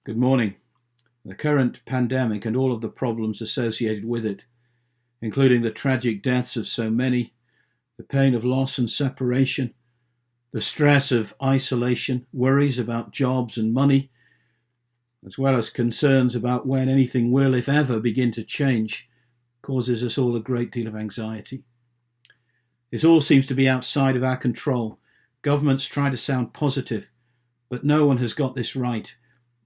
Good morning. The current pandemic and all of the problems associated with it, including the tragic deaths of so many, the pain of loss and separation, the stress of isolation, worries about jobs and money, as well as concerns about when anything will, if ever, begin to change, causes us all a great deal of anxiety. This all seems to be outside of our control. Governments try to sound positive, but no one has got this right,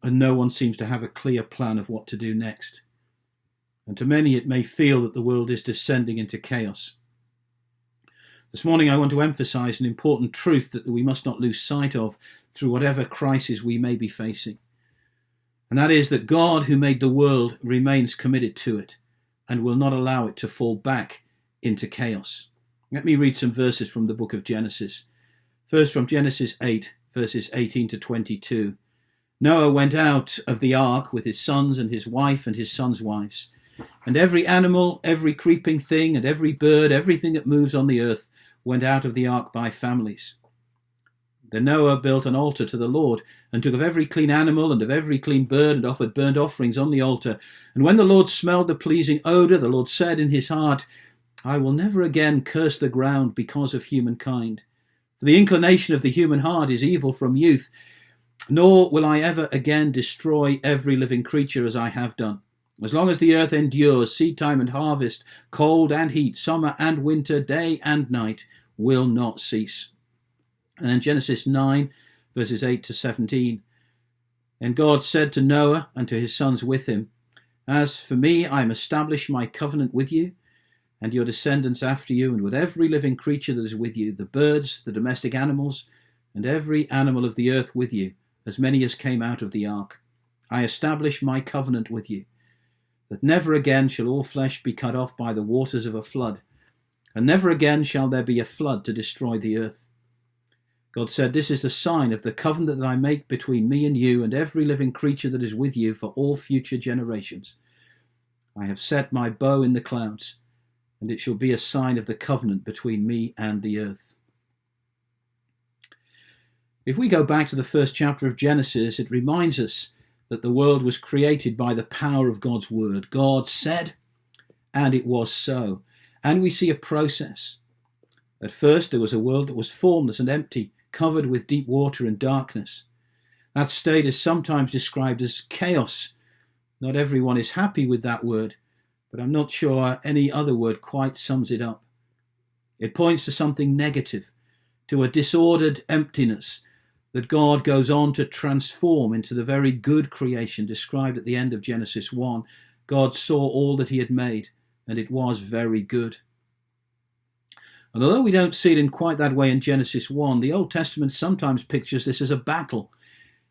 and no one seems to have a clear plan of what to do next. And to many it may feel that the world is descending into chaos. This morning I want to emphasize an important truth that we must not lose sight of through whatever crisis we may be facing. And that is that God, who made the world, remains committed to it and will not allow it to fall back into chaos. Let me read some verses from the book of Genesis. First from Genesis 8, verses 18 to 22. Noah went out of the ark with his sons and his wife and his sons' wives. And every animal, every creeping thing, and every bird, everything that moves on the earth, went out of the ark by families. Then Noah built an altar to the Lord, and took of every clean animal and of every clean bird, and offered burnt offerings on the altar. And when the Lord smelled the pleasing odour, the Lord said in his heart, I will never again curse the ground because of humankind. For the inclination of the human heart is evil from youth, nor will I ever again destroy every living creature as I have done. As long as the earth endures, seed time and harvest, cold and heat, summer and winter, day and night will not cease. And then Genesis 9, verses 8 to 17. And God said to Noah and to his sons with him, As for me, I am established my covenant with you, and your descendants after you, and with every living creature that is with you, the birds, the domestic animals, and every animal of the earth with you, as many as came out of the ark. I establish my covenant with you, that never again shall all flesh be cut off by the waters of a flood, and never again shall there be a flood to destroy the earth. God said, This is the sign of the covenant that I make between me and you and every living creature that is with you for all future generations. I have set my bow in the clouds, and it shall be a sign of the covenant between me and the earth. If we go back to the first chapter of Genesis, it reminds us that the world was created by the power of God's word. God said, and it was so. And we see a process. At first, there was a world that was formless and empty, covered with deep water and darkness. That state is sometimes described as chaos. Not everyone is happy with that word, but I'm not sure any other word quite sums it up. It points to something negative, to a disordered emptiness that God goes on to transform into the very good creation described at the end of Genesis 1. God saw all that he had made, and it was very good. And although we don't see it in quite that way in Genesis 1, the Old Testament sometimes pictures this as a battle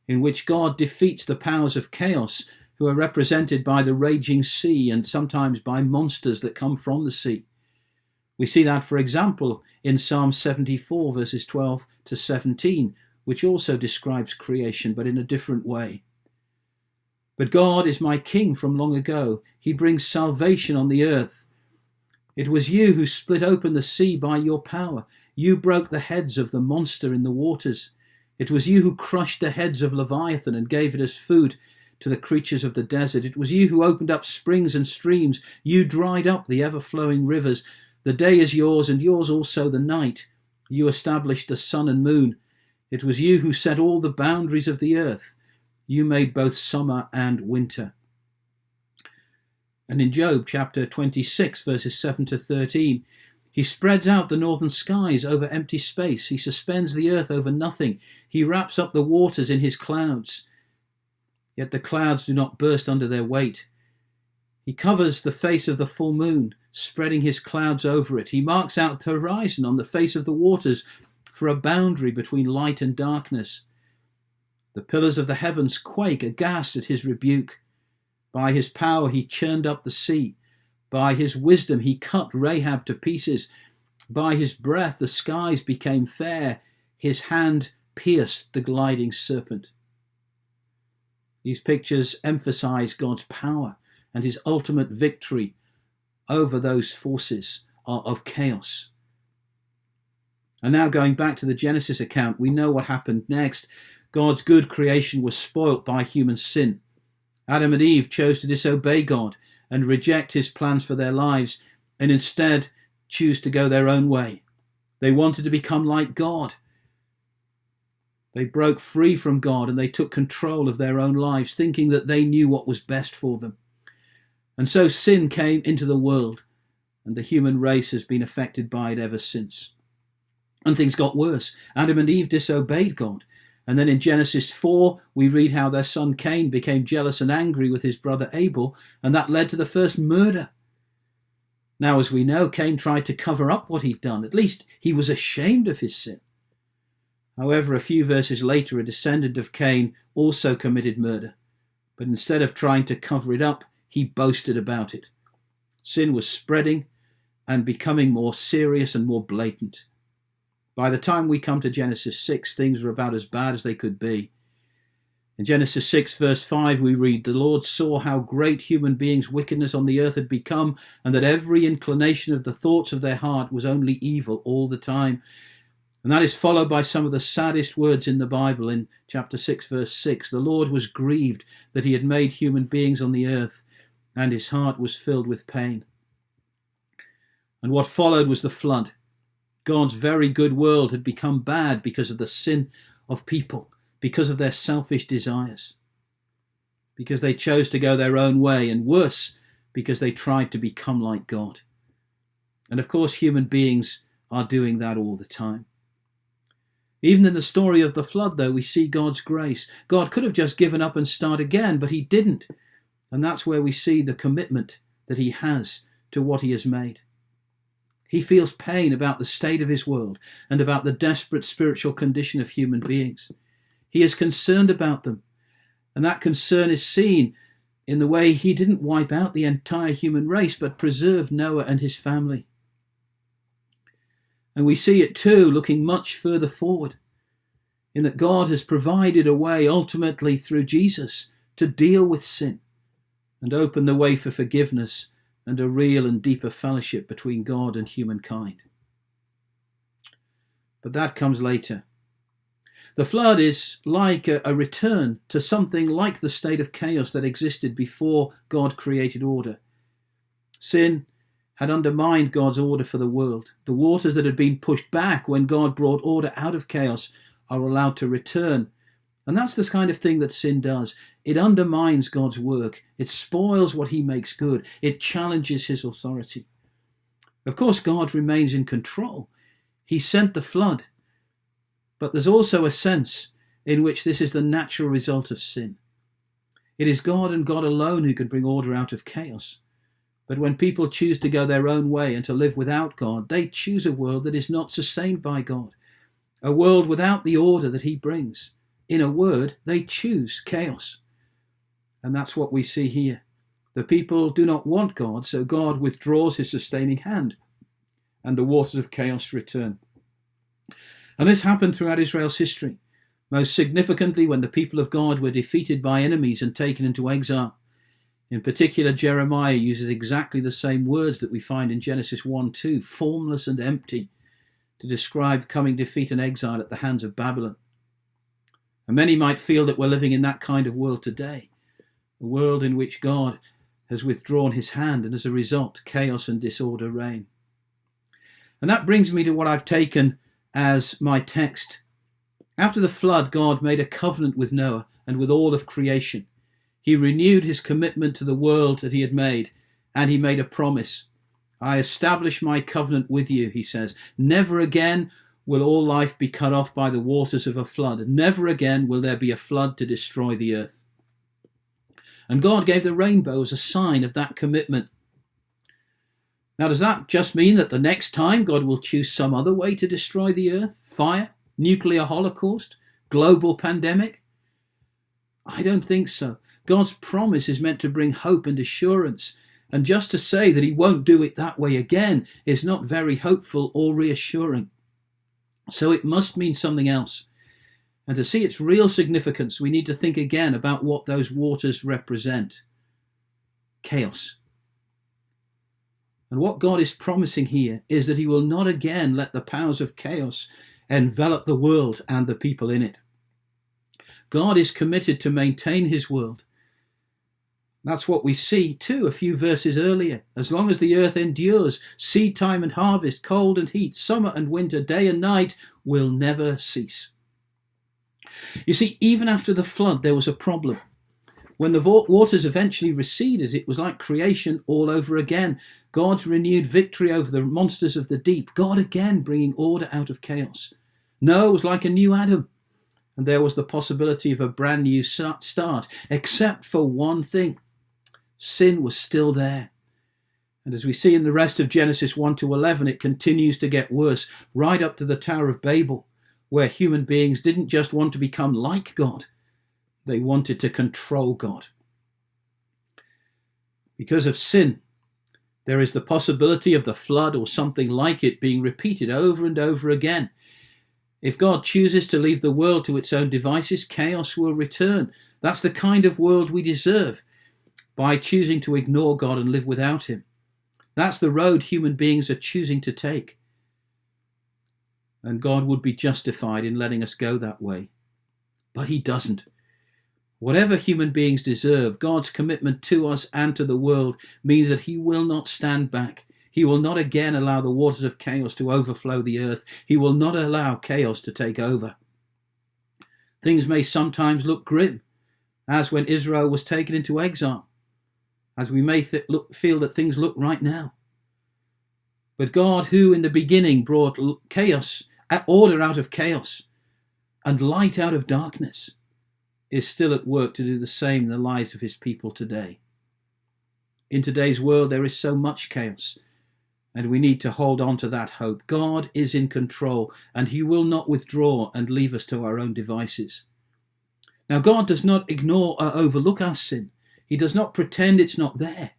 in which God defeats the powers of chaos, who are represented by the raging sea and sometimes by monsters that come from the sea. We see that, for example, in Psalm 74, verses 12 to 17, which also describes creation, but in a different way. But God is my king from long ago. He brings salvation on the earth. It was you who split open the sea by your power. You broke the heads of the monster in the waters. It was you who crushed the heads of Leviathan and gave it as food to the creatures of the desert. It was you who opened up springs and streams. You dried up the ever-flowing rivers. The day is yours, and yours also the night. You established the sun and moon. It was you who set all the boundaries of the earth. You made both summer and winter. And in Job chapter 26, verses 7 to 13, he spreads out the northern skies over empty space. He suspends the earth over nothing. He wraps up the waters in his clouds. Yet the clouds do not burst under their weight. He covers the face of the full moon, spreading his clouds over it. He marks out the horizon on the face of the waters for a boundary between light and darkness. The pillars of the heavens quake aghast at his rebuke. By his power he churned up the sea. By his wisdom he cut Rahab to pieces. By his breath the skies became fair. His hand pierced the gliding serpent. These pictures emphasize God's power and his ultimate victory over those forces of chaos. And now going back to the Genesis account, we know what happened next. God's good creation was spoilt by human sin. Adam and Eve chose to disobey God and reject his plans for their lives, and instead choose to go their own way. They wanted to become like God. They broke free from God and they took control of their own lives, thinking that they knew what was best for them. And so sin came into the world, and the human race has been affected by it ever since. And things got worse. Adam and Eve disobeyed God. And then in Genesis 4, we read how their son Cain became jealous and angry with his brother Abel, and that led to the first murder. Now, as we know, Cain tried to cover up what he'd done. At least he was ashamed of his sin. However, a few verses later, a descendant of Cain also committed murder. But instead of trying to cover it up, he boasted about it. Sin was spreading and becoming more serious and more blatant. By the time we come to Genesis 6, things were about as bad as they could be. In Genesis 6 verse 5 we read, "The Lord saw how great human beings' wickedness on the earth had become, and that every inclination of the thoughts of their heart was only evil all the time." And that is followed by some of the saddest words in the Bible in chapter 6 verse 6. "The Lord was grieved that he had made human beings on the earth, and his heart was filled with pain." And what followed was the flood. God's very good world had become bad because of the sin of people, because of their selfish desires, because they chose to go their own way, and worse, because they tried to become like God. And of course, human beings are doing that all the time. Even in the story of the flood, though, we see God's grace. God could have just given up and started again, but he didn't. And that's where we see the commitment that he has to what he has made. He feels pain about the state of his world and about the desperate spiritual condition of human beings. He is concerned about them, and that concern is seen in the way he didn't wipe out the entire human race, but preserved Noah and his family. And we see it too, looking much further forward, in that God has provided a way, ultimately through Jesus, to deal with sin and open the way for forgiveness and a real and deeper fellowship between God and humankind. But that comes later. The flood is like a return to something like the state of chaos that existed before God created order. Sin had undermined God's order for the world. The waters that had been pushed back when God brought order out of chaos are allowed to return. And that's the kind of thing that sin does. It undermines God's work. It spoils what he makes good. It challenges his authority. Of course, God remains in control. He sent the flood. But there's also a sense in which this is the natural result of sin. It is God and God alone who can bring order out of chaos. But when people choose to go their own way and to live without God, they choose a world that is not sustained by God, a world without the order that he brings. In a word, they choose chaos. And that's what we see here. The people do not want God, so God withdraws his sustaining hand, and the waters of chaos return. And this happened throughout Israel's history, most significantly when the people of God were defeated by enemies and taken into exile. In particular, Jeremiah uses exactly the same words that we find in Genesis 1:2, formless and empty, to describe coming defeat and exile at the hands of Babylon. And many might feel that we're living in that kind of world today, a world in which God has withdrawn his hand, and as a result, chaos and disorder reign. And that brings me to what I've taken as my text. After the flood, God made a covenant with Noah and with all of creation. He renewed his commitment to the world that he had made, and he made a promise. "I establish my covenant with you," he says. "Never again will all life be cut off by the waters of a flood. Never again will there be a flood to destroy the earth." And God gave the rainbow as a sign of that commitment. Now, does that just mean that the next time God will choose some other way to destroy the earth? Fire? Nuclear holocaust? Global pandemic? I don't think so. God's promise is meant to bring hope and assurance. And just to say that he won't do it that way again is not very hopeful or reassuring. So it must mean something else. And to see its real significance, we need to think again about what those waters represent. Chaos. And what God is promising here is that he will not again let the powers of chaos envelop the world and the people in it. God is committed to maintain his world. That's what we see too a few verses earlier. As long as the earth endures, seed time and harvest, cold and heat, summer and winter, day and night will never cease. You see, even after the flood, there was a problem. When the waters eventually receded, it was like creation all over again. God's renewed victory over the monsters of the deep. God again bringing order out of chaos. Noah was like a new Adam. And there was the possibility of a brand new start, except for one thing. Sin was still there. And as we see in the rest of Genesis 1 to 11, it continues to get worse, right up to the Tower of Babel, where human beings didn't just want to become like God, they wanted to control God. Because of sin, there is the possibility of the flood or something like it being repeated over and over again. If God chooses to leave the world to its own devices, chaos will return. That's the kind of world we deserve, by choosing to ignore God and live without him. That's the road human beings are choosing to take. And God would be justified in letting us go that way. But he doesn't. Whatever human beings deserve, God's commitment to us and to the world means that he will not stand back. He will not again allow the waters of chaos to overflow the earth. He will not allow chaos to take over. Things may sometimes look grim, as when Israel was taken into exile, as we may feel that things look right now. But God, who in the beginning brought chaos, order out of chaos, and light out of darkness, is still at work to do the same in the lives of his people today. In today's world, there is so much chaos, and we need to hold on to that hope. God is in control, and he will not withdraw and leave us to our own devices. Now, God does not ignore or overlook our sin. He does not pretend it's not there,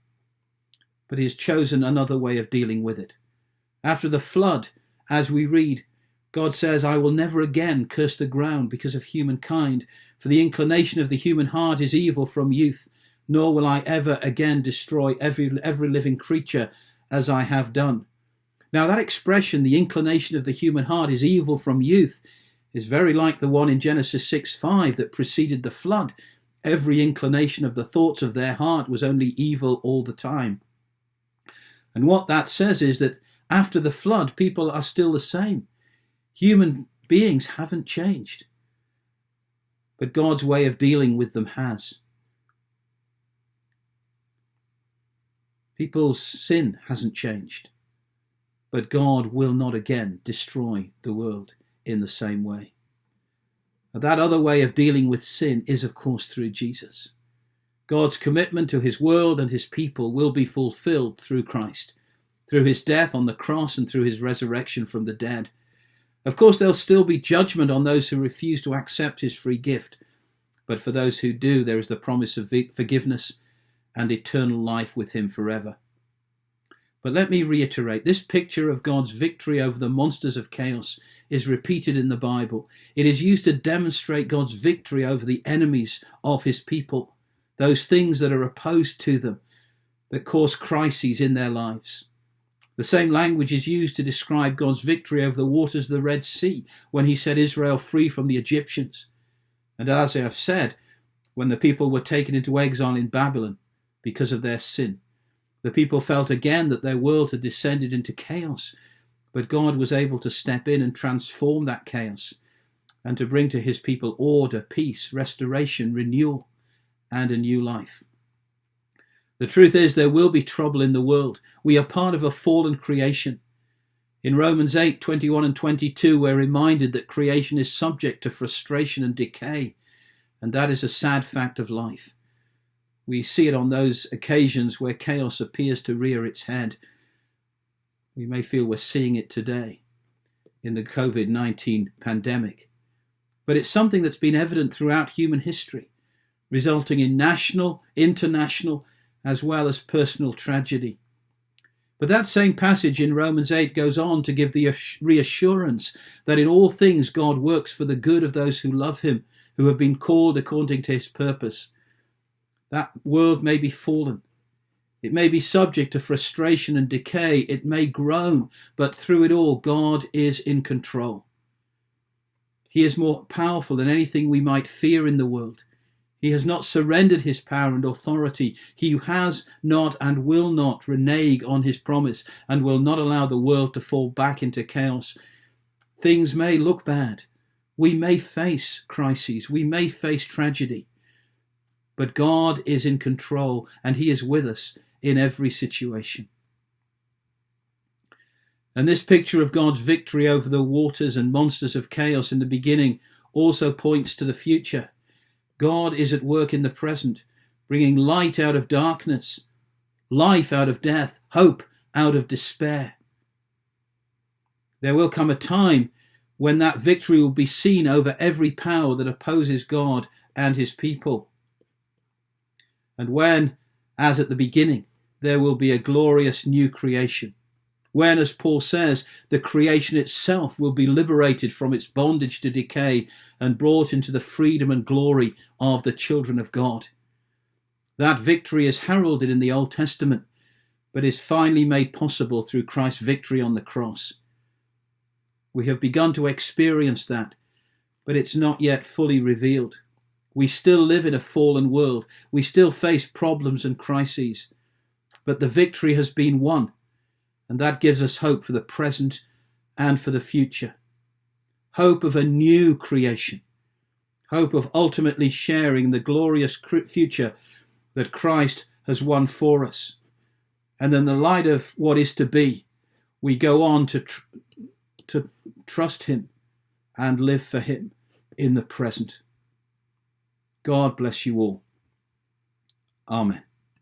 but he has chosen another way of dealing with it. After the flood, as we read, God says, I will never again curse the ground because of humankind, for the inclination of the human heart is evil from youth, nor will I ever again destroy every living creature as I have done. Now that expression, the inclination of the human heart is evil from youth, is very like the one in Genesis 6:5 that preceded the flood. Every inclination of the thoughts of their heart was only evil all the time. And what that says is that after the flood, people are still the same. Human beings haven't changed. But God's way of dealing with them has. People's sin hasn't changed. But God will not again destroy the world in the same way. That other way of dealing with sin is, of course, through Jesus. God's commitment to his world and his people will be fulfilled through Christ, through his death on the cross and through his resurrection from the dead. Of course, there'll still be judgment on those who refuse to accept his free gift, but for those who do, there is the promise of forgiveness and eternal life with him forever. But let me reiterate, this picture of God's victory over the monsters of chaos is repeated in the Bible. It is used to demonstrate God's victory over the enemies of his people, those things that are opposed to them, that cause crises in their lives. The same language is used to describe God's victory over the waters of the Red Sea when he set Israel free from the Egyptians. And as I have said, when the people were taken into exile in Babylon because of their sin, the people felt again that their world had descended into chaos, but God was able to step in and transform that chaos and to bring to his people order, peace, restoration, renewal, and a new life. The truth is, there will be trouble in the world. We are part of a fallen creation. In Romans 8:21 and 22, we're reminded that creation is subject to frustration and decay, and that is a sad fact of life. We see it on those occasions where chaos appears to rear its head. We may feel we're seeing it today in the COVID-19 pandemic. But it's something that's been evident throughout human history, resulting in national, international, as well as personal tragedy. But that same passage in Romans 8 goes on to give the reassurance that in all things God works for the good of those who love him, who have been called according to his purpose. That world may be fallen. It may be subject to frustration and decay. It may groan, but through it all, God is in control. He is more powerful than anything we might fear in the world. He has not surrendered his power and authority. He has not and will not renege on his promise and will not allow the world to fall back into chaos. Things may look bad. We may face crises. We may face tragedy. But God is in control and he is with us in every situation. And this picture of God's victory over the waters and monsters of chaos in the beginning also points to the future. God is at work in the present, bringing light out of darkness, life out of death, hope out of despair. There will come a time when that victory will be seen over every power that opposes God and his people. And when, as at the beginning, there will be a glorious new creation. When, as Paul says, the creation itself will be liberated from its bondage to decay and brought into the freedom and glory of the children of God. That victory is heralded in the Old Testament, but is finally made possible through Christ's victory on the cross. We have begun to experience that, but it's not yet fully revealed. We still live in a fallen world. We still face problems and crises, but the victory has been won. And that gives us hope for the present and for the future. Hope of a new creation. Hope of ultimately sharing the glorious future that Christ has won for us. And in the light of what is to be, we go on to trust him and live for him in the present. God bless you all. Amen.